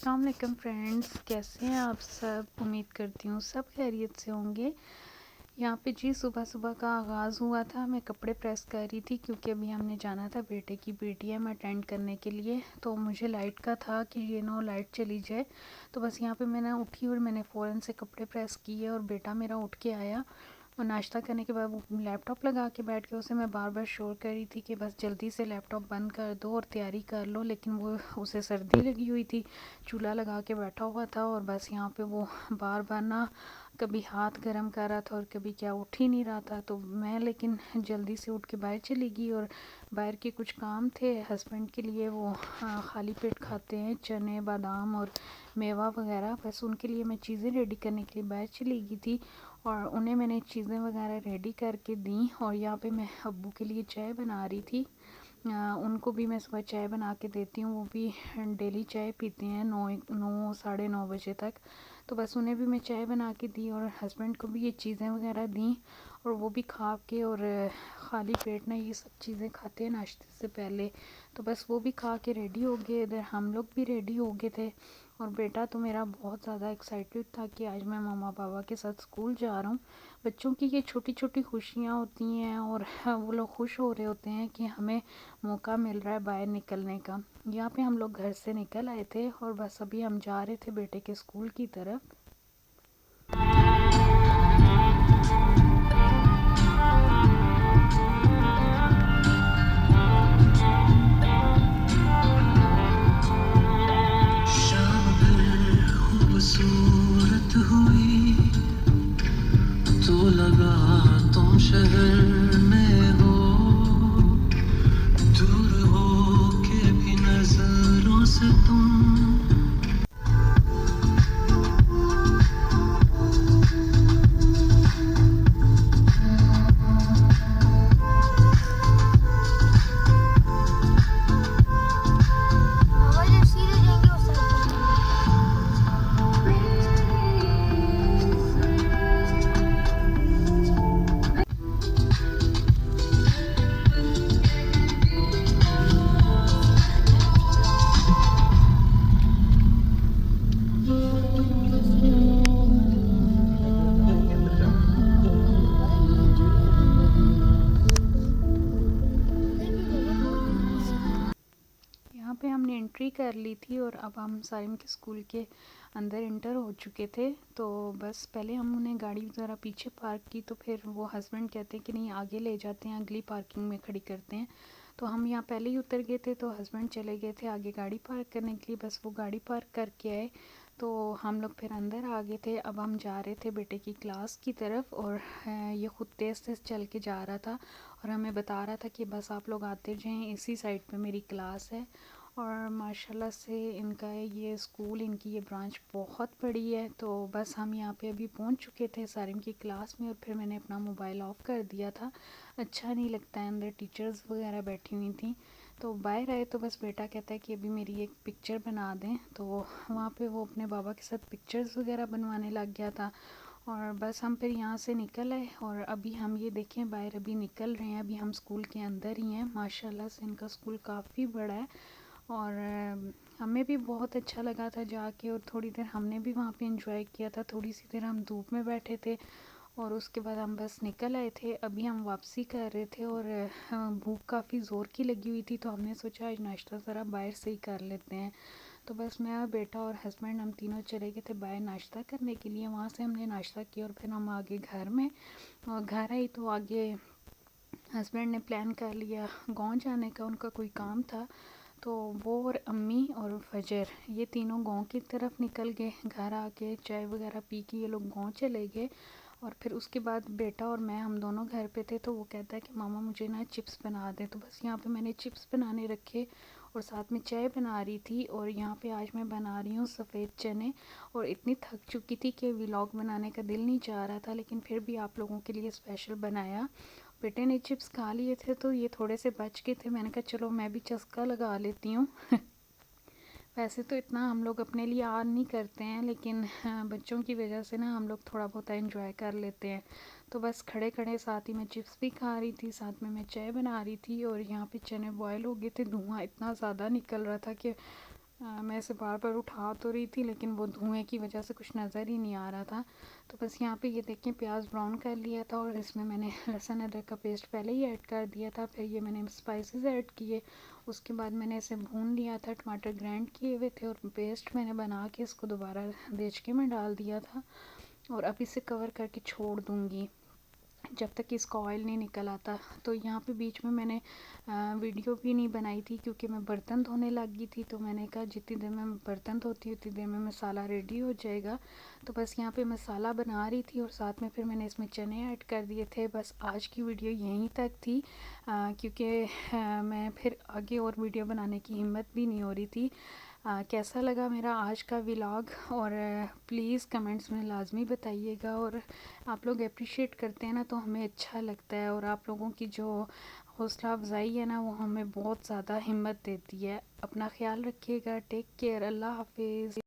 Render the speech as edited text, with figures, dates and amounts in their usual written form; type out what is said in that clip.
अस्सलाम वालेकुम फ्रेंड्स, कैसे हैं आप सब। उम्मीद करती हूँ सब खैरियत से होंगे। यहाँ पे जी सुबह सुबह का आगाज़ हुआ था। मैं कपड़े प्रेस कर रही थी क्योंकि अभी हमने जाना था बेटे की पीटीएम अटेंड करने के लिए। तो मुझे लाइट का था कि लाइट चली जाए। तो बस यहाँ पे मैंने उठी और मैंने फ़ौरन से कपड़े प्रेस किए और बेटा मेरा उठ के आया और नाश्ता करने के बाद वो लैपटॉप लगा के बैठ गया। उसे मैं बार बार शोर कर रही थी कि बस जल्दी से लैपटॉप बंद कर दो और तैयारी कर लो, लेकिन वो उसे सर्दी लगी हुई थी, चूल्हा लगा के बैठा हुआ था और बस यहाँ पे वो बार बार ना कभी हाथ गर्म कर रहा था और कभी क्या उठ ही नहीं रहा था। तो मैं लेकिन जल्दी से उठ के बाहर चली गई और बाहर के कुछ काम थे हस्बैंड के लिए। वो खाली पेट खाते हैं चने बादाम और मेवा वगैरह, बस उनके लिए मैं चीज़ें रेडी करने के लिए बाहर चली गई थी और उन्हें मैंने चीज़ें वगैरह रेडी करके दी। और यहाँ पे मैं अब्बू के लिए चाय बना रही थी। उनको भी मैं सुबह चाय बना के देती हूँ, वो भी डेली चाय पीते हैं 9 साढ़े 9 बजे तक। तो बस उन्हें भी मैं चाय बना के दी और हस्बैंड को भी ये चीज़ें वगैरह दी और वो भी खा के और खाली पेट ना ये सब चीज़ें खाते हैं नाश्ते से पहले। तो बस वो भी खा के रेडी हो गए, इधर हम लोग भी रेडी हो गए थे। और बेटा तो मेरा बहुत ज़्यादा एक्साइटेड था कि आज मैं मम्मा पापा के साथ स्कूल जा रहा हूँ। बच्चों की ये छोटी छोटी खुशियाँ होती हैं और वो लोग खुश हो रहे होते हैं कि हमें मौका मिल रहा है बाहर निकलने का। यहाँ पे हम लोग घर से निकल आए थे और बस अभी हम जा रहे थे बेटे के स्कूल की तरफ। खूबसूरत हुई तो लगा तुम शहर में हो, दूर हो के भी नजरों से तुम। यहाँ पे हमने एंट्री कर ली थी और अब हम सारिम के स्कूल के अंदर इंटर हो चुके थे। तो बस पहले हमने गाड़ी ज़रा पीछे पार्क की, तो फिर वो हस्बैंड कहते हैं कि नहीं आगे ले जाते हैं, अगली पार्किंग में खड़ी करते हैं। तो हम यहाँ पहले ही उतर गए थे, तो हस्बैंड चले गए थे आगे गाड़ी पार्क करने के लिए। बस वो गाड़ी पार्क करके आए तो हम लोग फिर अंदर आ गए थे। अब हम जा रहे थे बेटे की क्लास की तरफ और ये ख़ुद तेज़ तेज़ चल के जा रहा था और हमें बता रहा था कि बस आप लोग आते जाएं, इसी साइड पे मेरी क्लास है। और माशाल्लाह से इनका ये स्कूल, इनकी ये ब्रांच बहुत बड़ी है। तो बस हम यहाँ पे अभी पहुँच चुके थे सारिम की क्लास में और फिर मैंने अपना मोबाइल ऑफ़ कर दिया था, अच्छा नहीं लगता है, अंदर टीचर्स वगैरह बैठी हुई थी। तो बाहर आए तो बस बेटा कहता है कि अभी मेरी एक पिक्चर बना दें। तो वहाँ पे वो अपने बाबा के साथ पिक्चर्स वगैरह बनवाने लग गया था और बस हम फिर यहाँ से निकल आए और अभी हम ये देखें बाहर अभी निकल रहे हैं। अभी हम स्कूल के अंदर ही हैं। माशाल्लाह से इनका स्कूल काफ़ी बड़ा है और हमें भी बहुत अच्छा लगा था जाके और थोड़ी देर हमने भी वहाँ पे एंजॉय किया था। थोड़ी सी देर हम धूप में बैठे थे और उसके बाद हम बस निकल आए थे। अभी हम वापसी कर रहे थे और भूख काफ़ी ज़ोर की लगी हुई थी, तो हमने सोचा आज नाश्ता ज़रा बाहर से ही कर लेते हैं। तो बस मैं और बेटा और हस्बैंड हम तीनों चले गए थे बाहर नाश्ता करने के लिए। वहाँ से हमने नाश्ता किया और फिर हम आगे घर में, और घर आई तो आगे हस्बैंड ने प्लान कर लिया गाँव जाने का, उनका कोई काम था। तो वो और अम्मी और फजर ये तीनों गांव की तरफ निकल गए। घर आके चाय वगैरह पी के ये लोग गांव चले गए और फिर उसके बाद बेटा और मैं हम दोनों घर पे थे। तो वो कहता है कि मामा मुझे ना चिप्स बना दे। तो बस यहाँ पे मैंने चिप्स बनाने रखे और साथ में चाय बना रही थी। और यहाँ पे आज मैं बना रही हूँ सफ़ेद चने और इतनी थक चुकी थी कि व्लॉग बनाने का दिल नहीं चाह रहा था, लेकिन फिर भी आप लोगों के लिए स्पेशल बनाया। बेटे ने चिप्स खा लिए थे तो ये थोड़े से बच गए थे, मैंने कहा चलो मैं भी चस्का लगा लेती हूँ। वैसे तो इतना हम लोग अपने लिए आर नहीं करते हैं, लेकिन बच्चों की वजह से ना हम लोग थोड़ा बहुत एंजॉय कर लेते हैं। तो बस खड़े खड़े साथ ही मैं चिप्स भी खा रही थी, साथ में मैं चाय बना रही थी और यहाँ पे चने बॉयल हो गए थे। धुआं इतना ज़्यादा निकल रहा था कि मैं इसे बार बार उठा तो रही थी लेकिन वो धुएं की वजह से कुछ नज़र ही नहीं आ रहा था। तो बस यहाँ पे ये देखें प्याज ब्राउन कर लिया था और इसमें मैंने लहसुन अदरक का पेस्ट पहले ही ऐड कर दिया था। फिर ये मैंने स्पाइसेस ऐड किए, उसके बाद मैंने इसे भून लिया था। टमाटर ग्राइंड किए हुए थे और पेस्ट मैंने बना के इसको दोबारा देचके में डाल दिया था और अब इसे कवर करके छोड़ दूँगी जब तक इसका ऑयल नहीं निकल आता। तो यहाँ पे बीच में मैंने वीडियो भी नहीं बनाई थी क्योंकि मैं बर्तन धोने लग गई थी। तो मैंने कहा जितनी देर में बर्तन धोती हूँ उतनी देर में मसाला रेडी हो जाएगा। तो बस यहाँ पे मसाला बना रही थी और साथ में फिर मैंने इसमें चने ऐड कर दिए थे। बस आज की वीडियो यहीं तक थी क्योंकि मैं फिर आगे और वीडियो बनाने की हिम्मत भी नहीं हो रही थी। कैसा लगा मेरा आज का व्लॉग और प्लीज़ कमेंट्स में लाजमी बताइएगा। और आप लोग अप्रिशिएट करते हैं ना तो हमें अच्छा लगता है और आप लोगों की जो हौसला अफजाई है ना वो हमें बहुत ज़्यादा हिम्मत देती है। अपना ख्याल रखिएगा। Take care. अल्लाह हाफिज़।